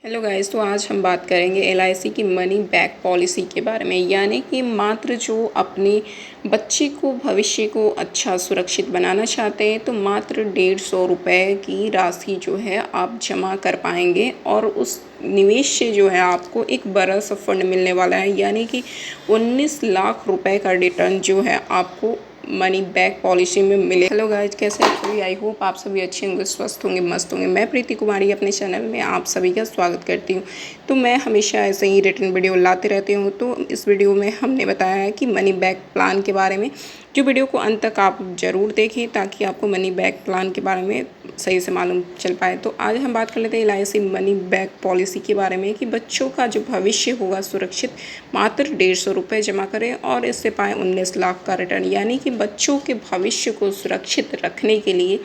Hello guys, तो आज हम बात करेंगे एलआईसी की मनी बैक पॉलिसी के बारे में। यानी कि मात्र जो अपने बच्चे को भविष्य को अच्छा सुरक्षित बनाना चाहते हैं तो मात्र 150 रुपये की राशि जो है आप जमा कर पाएंगे और उस निवेश से जो है आपको एक बड़ा सा फंड मिलने वाला है। यानी कि 19 लाख रुपए का रिटर्न जो है आपको मनी बैक पॉलिसी में मिले। हेलो गाइज, कैसे हैं सभी? आई होप आप सभी अच्छे होंगे, स्वस्थ होंगे, मस्त होंगे। मैं प्रीति कुमारी अपने चैनल में आप सभी का स्वागत करती हूँ। तो मैं हमेशा ऐसे ही रिटर्न वीडियो लाते रहती हूँ। तो इस वीडियो में हमने बताया है कि मनी बैक प्लान के बारे में, जो वीडियो को अंत तक आप ज़रूर देखें ताकि आपको मनी बैक प्लान के बारे में सही से मालूम चल पाए। तो आज हम बात कर लेते हैं एलआईसी मनी बैक पॉलिसी के बारे में कि बच्चों का जो भविष्य होगा सुरक्षित, मात्र 150 रुपये जमा करें और इससे पाएँ 19 लाख का रिटर्न। यानी कि बच्चों के भविष्य को सुरक्षित रखने के लिए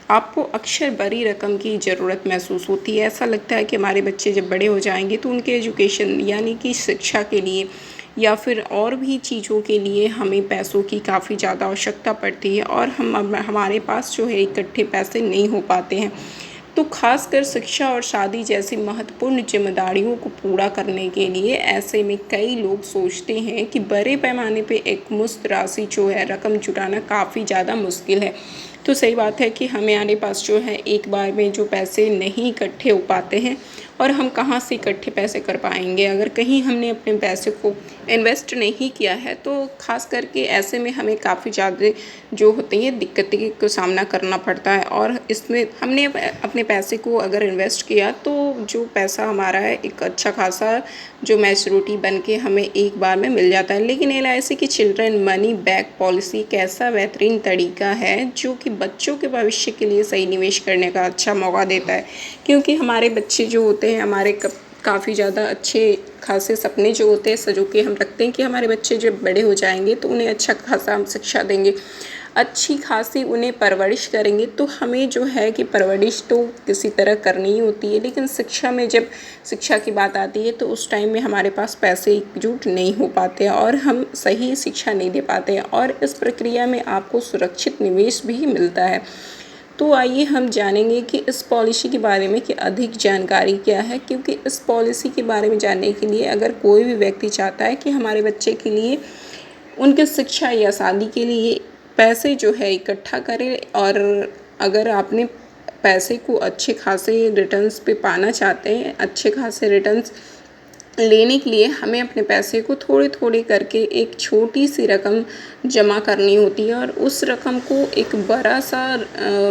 आपको अक्सर बड़ी रकम की ज़रूरत महसूस होती है। ऐसा लगता है कि हमारे बच्चे जब बड़े हो जाएंगे तो उनके एजुकेशन यानी कि शिक्षा के लिए या फिर और भी चीज़ों के लिए हमें पैसों की काफ़ी ज़्यादा आवश्यकता पड़ती है और हमारे पास जो है इकट्ठे पैसे नहीं हो पाते हैं। तो खासकर शिक्षा और शादी जैसी महत्वपूर्ण जिम्मेदारियों को पूरा करने के लिए ऐसे में कई लोग सोचते हैं कि बड़े पैमाने पे एक मुश्त राशि जो है रकम जुटाना काफ़ी ज़्यादा मुश्किल है। तो सही बात है कि हमारे पास जो है एक बार में जो पैसे नहीं इकट्ठे हो पाते हैं और हम कहाँ से इकट्ठे पैसे कर पाएंगे अगर कहीं हमने अपने पैसे को इन्वेस्ट नहीं किया है। तो ख़ास करके ऐसे में हमें काफ़ी ज़्यादा जो होती हैं दिक्कतें का सामना करना पड़ता है। और इसमें हमने अपने पैसे को अगर इन्वेस्ट किया तो जो पैसा हमारा है एक अच्छा खासा जो मैच्योरिटी बन के हमें एक बार में मिल जाता है। लेकिन एलआईसी की चिल्ड्रन मनी बैक पॉलिसी एक ऐसा बेहतरीन तरीका है जो कि बच्चों के भविष्य के लिए सही निवेश करने का अच्छा मौका देता है। क्योंकि हमारे बच्चे जो होते हैं हमारे काफ़ी ज़्यादा अच्छे खासे सपने जो होते हैं सजो के हम रखते हैं कि हमारे बच्चे जब बड़े हो जाएंगे तो उन्हें अच्छा खासा हम शिक्षा देंगे, अच्छी खासी उन्हें परवरिश करेंगे। तो हमें जो है कि परवरिश तो किसी तरह करनी ही होती है, लेकिन शिक्षा में जब शिक्षा की बात आती है तो उस टाइम में हमारे पास पैसे एकजुट नहीं हो पाते और हम सही शिक्षा नहीं दे पाते और इस प्रक्रिया में आपको सुरक्षित निवेश भी मिलता है। तो आइए हम जानेंगे कि इस पॉलिसी के बारे में कि अधिक जानकारी क्या है। क्योंकि इस पॉलिसी के बारे में जानने के लिए अगर कोई भी व्यक्ति चाहता है कि हमारे बच्चे के लिए उनके शिक्षा या शादी के लिए पैसे जो है इकट्ठा करें और अगर आपने पैसे को अच्छे खासे रिटर्न्स पे पाना चाहते हैं, अच्छे खासे रिटर्न्स लेने के लिए हमें अपने पैसे को थोड़े थोड़े करके एक छोटी सी रकम जमा करनी होती है और उस रकम को एक बड़ा सा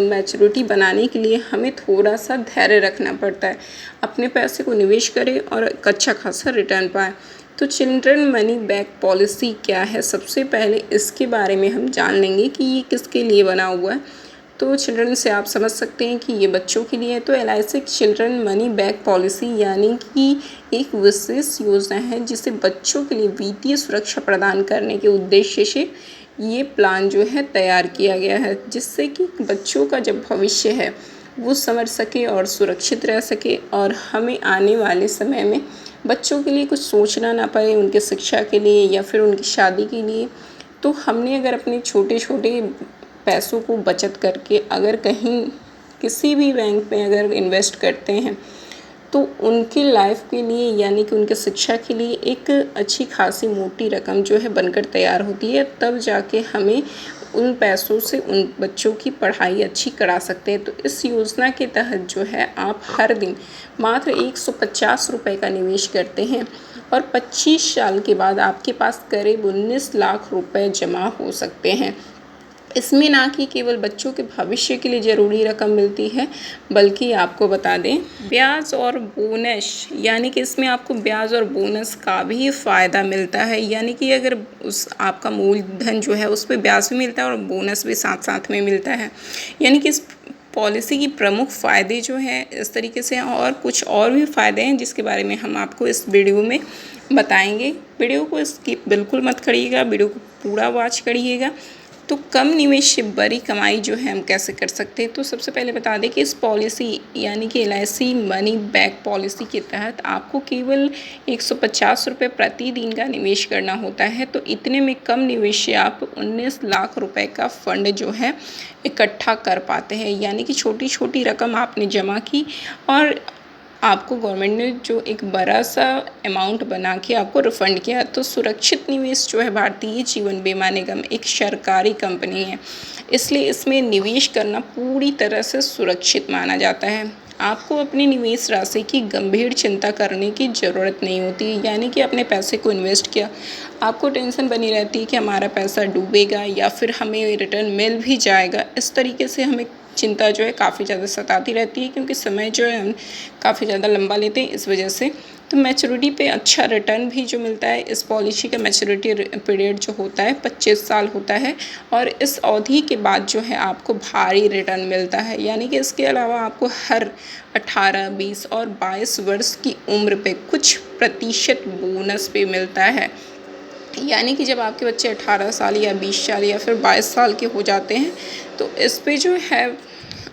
मैच्योरिटी बनाने के लिए हमें थोड़ा सा धैर्य रखना पड़ता है। अपने पैसे को निवेश करें और एक अच्छा खासा रिटर्न पाएँ। तो चिल्ड्रन मनी बैक पॉलिसी क्या है, सबसे पहले इसके बारे में हम जान लेंगे कि ये किसके लिए बना हुआ है। तो चिल्ड्रन से आप समझ सकते हैं कि ये बच्चों के लिए है। तो LIC children money back policy यानी कि एक विशेष योजना है जिसे बच्चों के लिए वित्तीय सुरक्षा प्रदान करने के उद्देश्य से ये प्लान जो है तैयार किया गया है, जिससे कि बच्चों का जब भविष्य है वो समझ सके और सुरक्षित रह सके और हमें आने वाले समय में बच्चों के लिए कुछ सोचना ना पड़े उनके शिक्षा के लिए या फिर उनकी शादी के लिए। तो हमने अगर अपने छोटे छोटे पैसों को बचत करके अगर कहीं किसी भी बैंक में अगर इन्वेस्ट करते हैं तो उनकी लाइफ के लिए यानी कि उनके शिक्षा के लिए एक अच्छी खासी मोटी रकम जो है बनकर तैयार होती है। तब जाके हमें उन पैसों से उन बच्चों की पढ़ाई अच्छी करा सकते हैं। तो इस योजना के तहत जो है आप हर दिन मात्र 150 रुपये का निवेश करते हैं और 25 साल के बाद आपके पास करीब 19 लाख रुपए जमा हो सकते हैं। इसमें ना कि केवल बच्चों के भविष्य के लिए ज़रूरी रकम मिलती है बल्कि आपको बता दें ब्याज और बोनस, यानी कि इसमें आपको ब्याज और बोनस का भी फ़ायदा मिलता है। यानी कि अगर उस आपका मूलधन जो है उस पर ब्याज भी मिलता है और बोनस भी साथ साथ में मिलता है। यानी कि इस पॉलिसी की प्रमुख फ़ायदे जो हैं इस तरीके से हैं और कुछ और भी फ़ायदे हैं जिसके बारे में हम आपको इस वीडियो में बताएंगे। वीडियो को स्किप बिल्कुल मत करिएगा, वीडियो को पूरा वॉच करिएगा। तो कम निवेश से बड़ी कमाई जो है हम कैसे कर सकते हैं। तो सबसे पहले बता दें कि इस पॉलिसी यानी कि एलआईसी मनी बैक पॉलिसी के तहत आपको केवल 150 रुपये प्रतिदिन का निवेश करना होता है। तो इतने में कम निवेश से आप 19 लाख रुपए का फंड जो है इकट्ठा कर पाते हैं। यानी कि छोटी छोटी रकम आपने जमा की और आपको गवर्नमेंट ने जो एक बड़ा-सा अमाउंट बना के आपको रिफ़ंड किया। तो सुरक्षित निवेश जो है भारतीय जीवन बीमा निगम एक सरकारी कंपनी है, इसलिए इसमें निवेश करना पूरी तरह से सुरक्षित माना जाता है। आपको अपनी निवेश राशि की गंभीर चिंता करने की ज़रूरत नहीं होती, यानी कि अपने पैसे को इन्वेस्ट किया, आपको टेंशन बनी रहती है कि हमारा पैसा डूबेगा या फिर हमें रिटर्न मिल भी जाएगा। इस तरीके से हमें चिंता जो है काफ़ी ज़्यादा सताती रहती है, क्योंकि समय जो है हम काफ़ी ज़्यादा लंबा लेते हैं इस वजह से। तो मैच्योरिटी पे अच्छा रिटर्न भी जो मिलता है, इस पॉलिसी का मैच्योरिटी पीरियड जो होता है 25 साल होता है, और इस अवधि के बाद जो है आपको भारी रिटर्न मिलता है। यानी कि इसके अलावा आपको हर 18, 20 और 22 वर्ष की उम्र पे कुछ प्रतिशत बोनस भी मिलता है। यानी कि जब आपके बच्चे 18 साल या 20 साल या फिर 22 साल के हो जाते हैं, तो इस पे जो है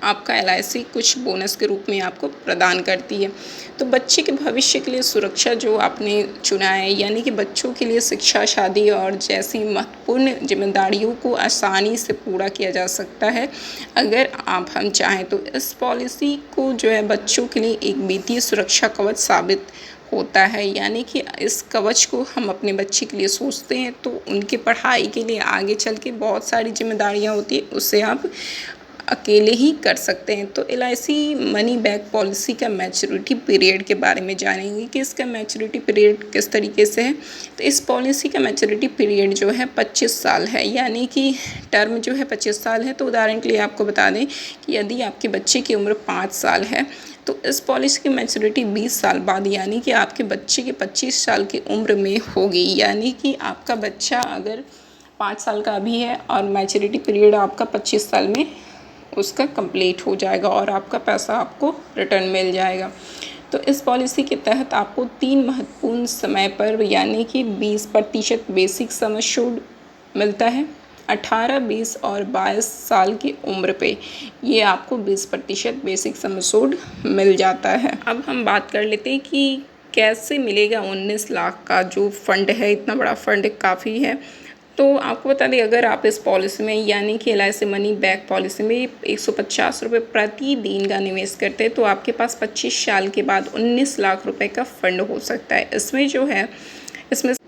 आपका एलआईसी कुछ बोनस के रूप में आपको प्रदान करती है। तो बच्चे के भविष्य के लिए सुरक्षा जो आपने चुना है, यानी कि बच्चों के लिए शिक्षा, शादी और जैसी महत्वपूर्ण जिम्मेदारियों को आसानी से पूरा किया जा सकता है अगर हम चाहें तो। इस पॉलिसी को जो है बच्चों के लिए एक वित्तीय सुरक्षा कवच साबित होता है। यानी कि इस कवच को हम अपने बच्चे के लिए सोचते हैं, तो उनके पढ़ाई के लिए आगे चल के बहुत सारी जिम्मेदारियां होती है, उससे आप अकेले ही कर सकते हैं। तो एलआईसी मनी बैक पॉलिसी का मैच्योरिटी पीरियड के बारे में जानेंगे कि इसका मैच्योरिटी पीरियड किस तरीके से है। तो इस पॉलिसी का मैच्योरिटी पीरियड जो है 25 साल है, यानी कि टर्म जो है 25 साल है। तो उदाहरण के लिए आपको बता दें कि यदि आपके बच्चे की उम्र 5 साल है, तो इस पॉलिसी की मैच्योरिटी 20 साल बाद, यानी कि आपके बच्चे के 25 साल की उम्र में होगी। यानी कि आपका बच्चा अगर 5 साल का अभी है और मैच्योरिटी पीरियड आपका 25 साल में उसका कंप्लीट हो जाएगा और आपका पैसा आपको रिटर्न मिल जाएगा। तो इस पॉलिसी के तहत आपको 3 महत्वपूर्ण समय पर, यानी कि 20% बेसिक सम एश्योर्ड मिलता है 18, 20 और 22 साल की उम्र पे। ये आपको 20% बेसिक सम एश्योर्ड मिल जाता है। अब हम बात कर लेते हैं कि कैसे मिलेगा 19 लाख का जो फ़ंड है। इतना बड़ा फ़ंड काफ़ी है। तो आपको बता दें, अगर आप इस पॉलिसी में, यानी कि एलआईसी मनी बैक पॉलिसी में 150 रुपये प्रतिदिन का निवेश करते हैं, तो आपके पास 25 साल के बाद 19 लाख रुपए का फ़ंड हो सकता है। इसमें जो है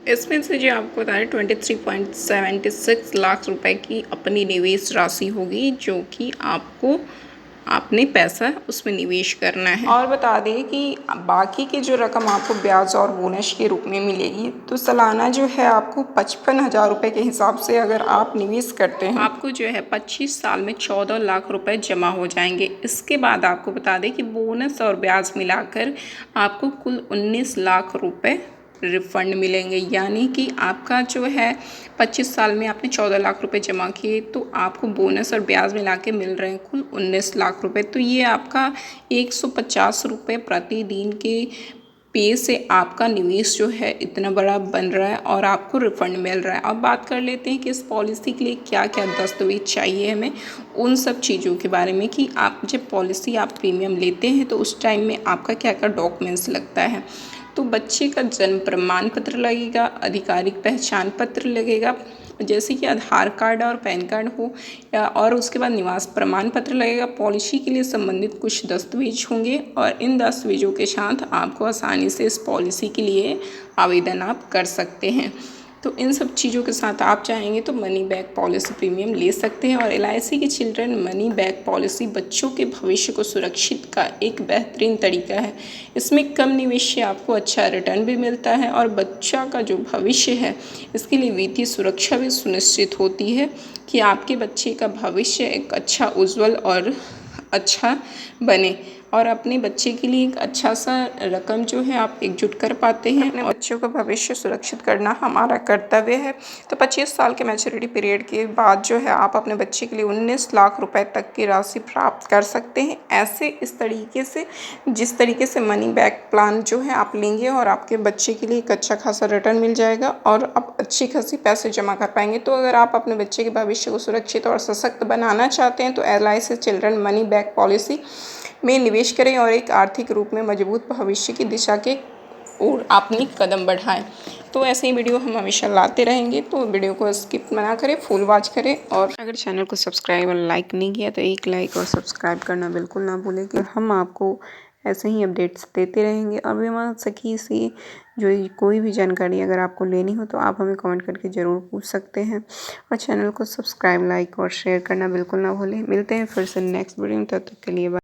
इसमें से जो आपको बता दें 23.76 लाख रुपए की अपनी निवेश राशि होगी, जो कि आपने पैसा उसमें निवेश करना है। और बता दें कि बाकी की जो रकम आपको ब्याज और बोनस के रूप में मिलेगी, तो सालाना जो है आपको 55,000 रुपये के हिसाब से अगर आप निवेश करते हैं, आपको जो है 25 साल में 14 लाख रुपए जमा हो जाएंगे। इसके बाद आपको बता दें कि बोनस और ब्याज मिलाकर आपको कुल 19 लाख रुपए रिफ़ंड मिलेंगे। यानी कि आपका जो है 25 साल में आपने 14 लाख रुपए जमा किए, तो आपको बोनस और ब्याज मिला के मिल रहे हैं कुल 19 लाख रुपए। तो ये आपका 150 रुपये प्रतिदिन के पे से आपका निवेश जो है इतना बड़ा बन रहा है और आपको रिफ़ंड मिल रहा है। अब बात कर लेते हैं कि इस पॉलिसी के लिए क्या क्या दस्तावेज चाहिए हमें, उन सब चीज़ों के बारे में कि आप जब पॉलिसी आप प्रीमियम लेते हैं तो उस टाइम में आपका क्या क्या डॉक्यूमेंट्स लगता है। तो बच्चे का जन्म प्रमाण पत्र लगेगा, आधिकारिक पहचान पत्र लगेगा, जैसे कि आधार कार्ड और पैन कार्ड हो, या और उसके बाद निवास प्रमाण पत्र लगेगा। पॉलिसी के लिए संबंधित कुछ दस्तावेज होंगे और इन दस्तावेजों के साथ आपको आसानी से इस पॉलिसी के लिए आवेदन आप कर सकते हैं। तो इन सब चीज़ों के साथ आप चाहेंगे तो मनी बैक पॉलिसी प्रीमियम ले सकते हैं। और एलआईसी की चिल्ड्रन मनी बैक पॉलिसी बच्चों के भविष्य को सुरक्षित का एक बेहतरीन तरीका है। इसमें कम निवेश से आपको अच्छा रिटर्न भी मिलता है और बच्चा का जो भविष्य है इसके लिए वित्तीय सुरक्षा भी सुनिश्चित होती है कि आपके बच्चे का भविष्य एक अच्छा, उज्जवल और अच्छा बने और अपने बच्चे के लिए एक अच्छा सा रकम जो है आप एकजुट कर पाते हैं। अपने बच्चों का भविष्य सुरक्षित करना हमारा कर्तव्य है। तो 25 साल के मैच्योरिटी पीरियड के बाद जो है आप अपने बच्चे के लिए 19 लाख रुपए तक की राशि प्राप्त कर सकते हैं। ऐसे इस तरीके से, जिस तरीके से मनी बैक प्लान जो है आप लेंगे और आपके बच्चे के लिए एक अच्छा खासा रिटर्न मिल जाएगा और आप अच्छी खासी पैसे जमा कर पाएंगे। तो अगर आप अपने बच्चे के भविष्य को सुरक्षित और सशक्त बनाना चाहते हैं तो LIC children money back policy में निवेश करें और एक आर्थिक रूप में मजबूत भविष्य की दिशा के ओर अपनी कदम बढ़ाएं। तो ऐसे ही वीडियो हम हमेशा लाते रहेंगे, तो वीडियो को स्किप ना करें, फुल वॉच करें। और अगर चैनल को सब्सक्राइब और लाइक नहीं किया तो एक लाइक और सब्सक्राइब करना बिल्कुल ना भूलें कि हम आपको ऐसे ही अपडेट्स देते रहेंगे। और बीमा सखी से जो कोई भी जानकारी अगर आपको लेनी हो तो आप हमें कमेंट करके ज़रूर पूछ सकते हैं। और चैनल को सब्सक्राइब, लाइक और शेयर करना बिल्कुल ना भूलें। मिलते हैं फिर से नेक्स्ट वीडियो में, तब तक के लिए बाय।